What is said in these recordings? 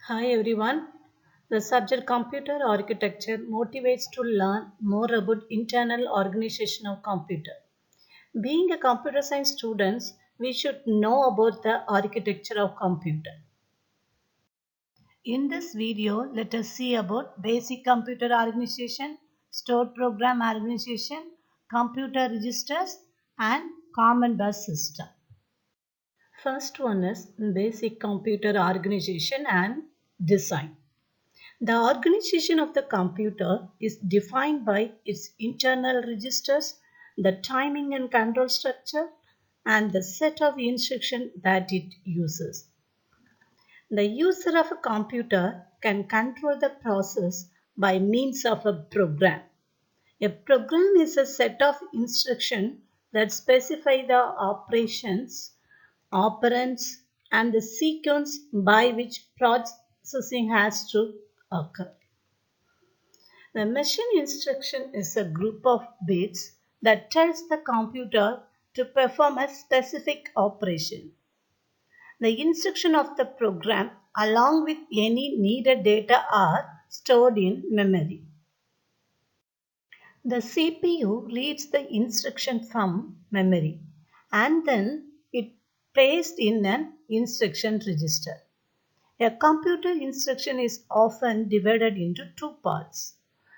Hi everyone. The subject computer architecture motivates to learn more about internal organization of computer. Being a computer science students, we should know about the architecture of computer. In this video, let us see about basic computer organization, stored program organization, computer registers and common bus system. First one is basic computer organization and design. The organization of the computer is defined by its internal registers, the timing and control structure, and the set of instructions that it uses. The user of a computer can control the process by means of a program. A program is a set of instructions that specify the operations, operands, and the sequence by which processing has to occur. The machine instruction is a group of bits that tells the computer to perform a specific operation. The instruction of the program along with any needed data are stored in memory. The CPU reads the instruction from memory and then it placed in an instruction register. A computer instruction is often divided into two parts.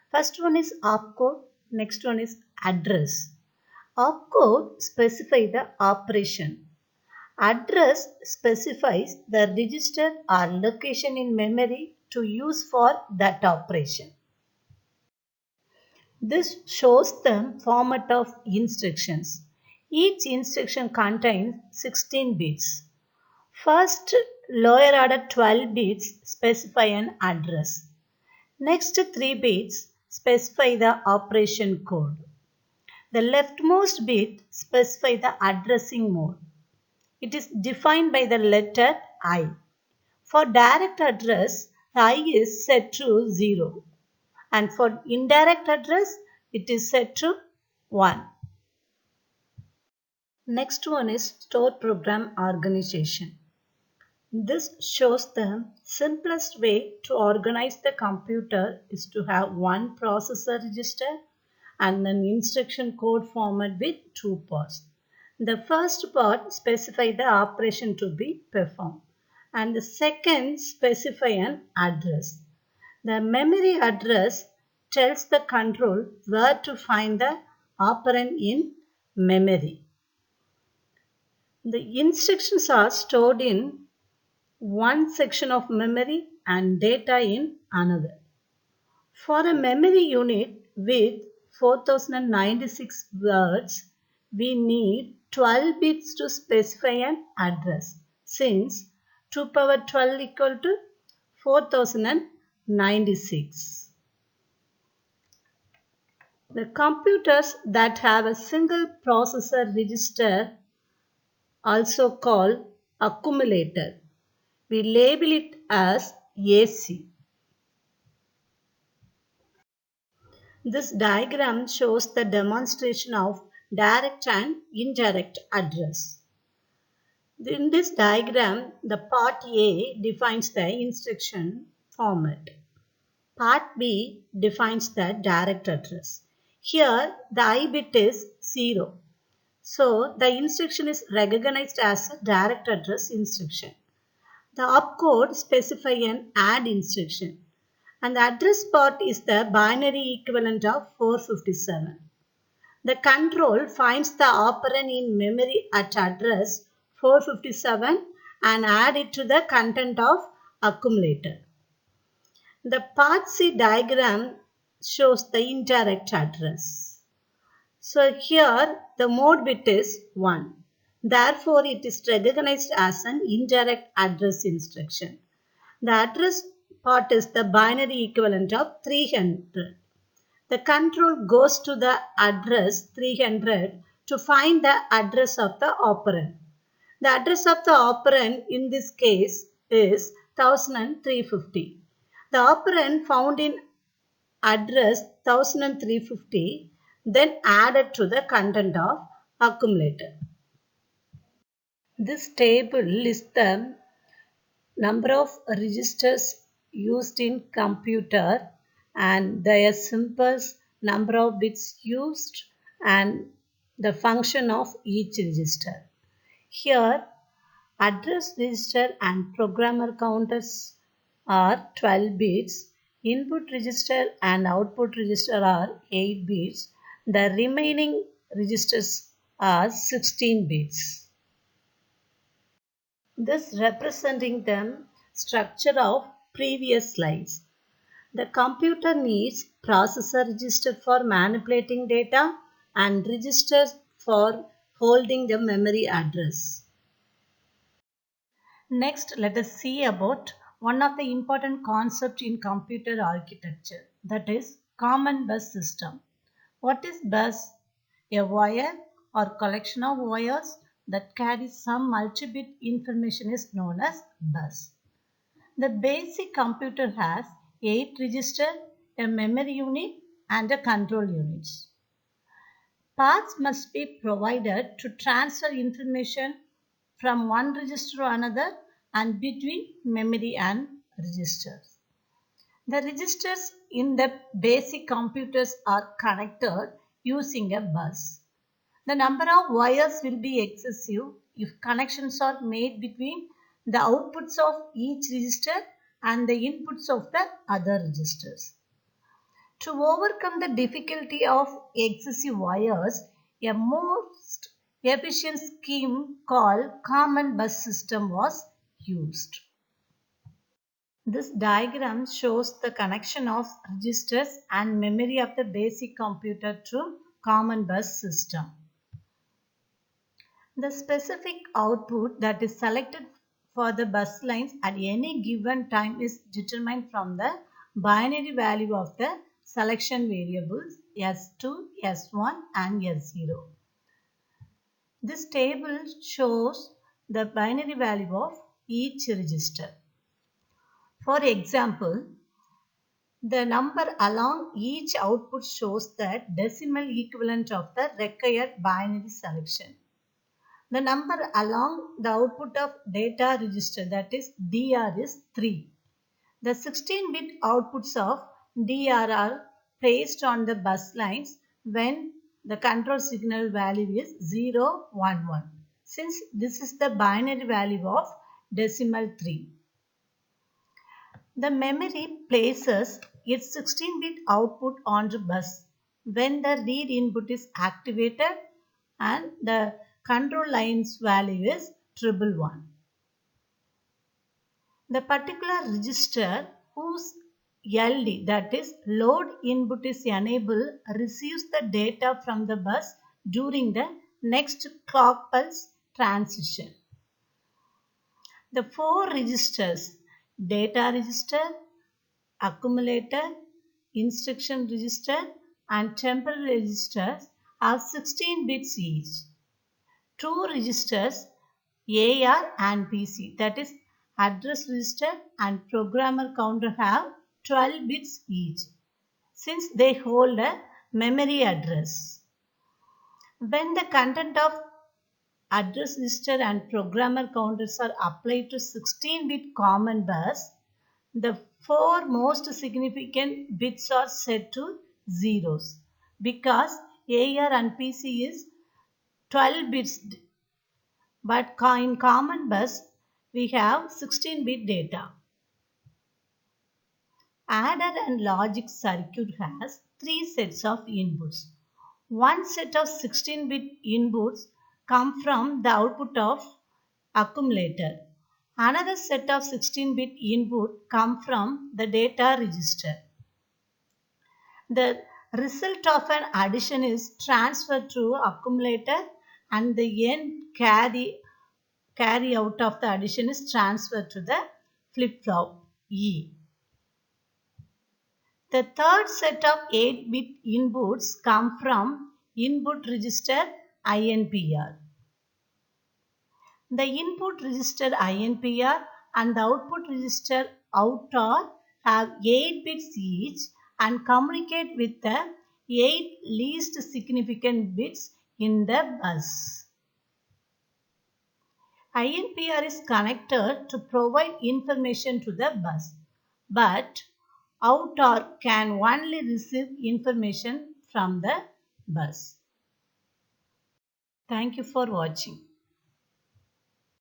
First one is opcode, next one is address. Opcode specifies the operation. Address specifies the register or location in memory to use for that operation. This shows the format of instructions. Each instruction contains 16 bits. First, lower order 12 bits specify an address. Next 3 bits specify the operation code. The leftmost bit specifies the addressing mode. It is defined by the letter I. For direct address, I is set to 0 and for indirect address, it is set to 1. Next one is stored program organization. This shows the simplest way to organize the computer is to have one processor register and an instruction code format with two parts. The first part specifies the operation to be performed and the second specifies an address. The memory address tells the control where to find the operand in memory. The instructions are stored in one section of memory and data in another. For a memory unit with 4096 words, we need 12 bits to specify an address since 2 power 12 equal to 4096. The computers that have a single processor register, also called accumulator, we label it as AC. This diagram shows the demonstration of direct and indirect address. In this diagram, the part A defines the instruction format. Part B defines the direct address. Here, the I bit is 0. So, the instruction is recognized as a direct address instruction. The opcode specifies an add instruction. And the address part is the binary equivalent of 457. The control finds the operand in memory at address 457 and add it to the content of accumulator. The part C diagram shows the indirect address. So here the mode bit is 1. Therefore, it is recognized as an indirect address instruction. The address part is the binary equivalent of 300. The control goes to the address 300 to find the address of the operand. The address of the operand in this case is 1350. The operand found in address 1350 then added to the content of accumulator. This table lists the number of registers used in computer and their symbols, number of bits used and the function of each register. Here address register and programmer counters are 12 bits. Input register and output register are 8 bits. The remaining registers are 16 bits. This representing the structure of previous slides. The computer needs processor register for manipulating data and registers for holding the memory address. Next, let us see about one of the important concepts in computer architecture, that is common bus system. What is bus? A wire or collection of wires that carries some multi-bit information is known as bus. The basic computer has 8 registers, a memory unit and a control unit. Paths must be provided to transfer information from one register to another and between memory and registers. The registers in the basic computers are connected using a bus. The number of wires will be excessive if connections are made between the outputs of each register and the inputs of the other registers. To overcome the difficulty of excessive wires, a most efficient scheme called common bus system was used. This diagram shows the connection of registers and memory of the basic computer to common bus system. The specific output that is selected for the bus lines at any given time is determined from the binary value of the selection variables S2, S1 and S0. This table shows the binary value of each register. For example, the number along each output shows the decimal equivalent of the required binary selection. The number along the output of data register, that is DR, is 3. The 16-bit outputs of DR are placed on the bus lines when the control signal value is 0, 1, 1. Since this is the binary value of decimal 3. The memory places its 16-bit output on the bus when the read input is activated and the control line's value is 111. The particular register whose LD, that is load input, is enabled receives the data from the bus during the next clock pulse transition. The 4 registers, data register, accumulator, instruction register and temporal registers, have 16 bits each. 2 registers, AR and PC, that is address register and programmer counter, have 12 bits each since they hold a memory address. When the content of address register and programmer counters are applied to 16-bit common bus, the 4 most significant bits are set to zeros because AR and PC is 12 bits, but in common bus we have 16-bit data. Adder and logic circuit has 3 sets of inputs. One set of 16-bit inputs come from the output of accumulator. Another set of 16-bit input come from the data register. The result of an addition is transferred to accumulator and the end carry out of the addition is transferred to the flip-flop E. The third set of 8-bit inputs come from input register INPR. The input register INPR and the output register OUTR have 8 bits each and communicate with the 8 least significant bits in the bus. INPR is connected to provide information to the bus, but outer can only receive information from the bus. Thank you for watching.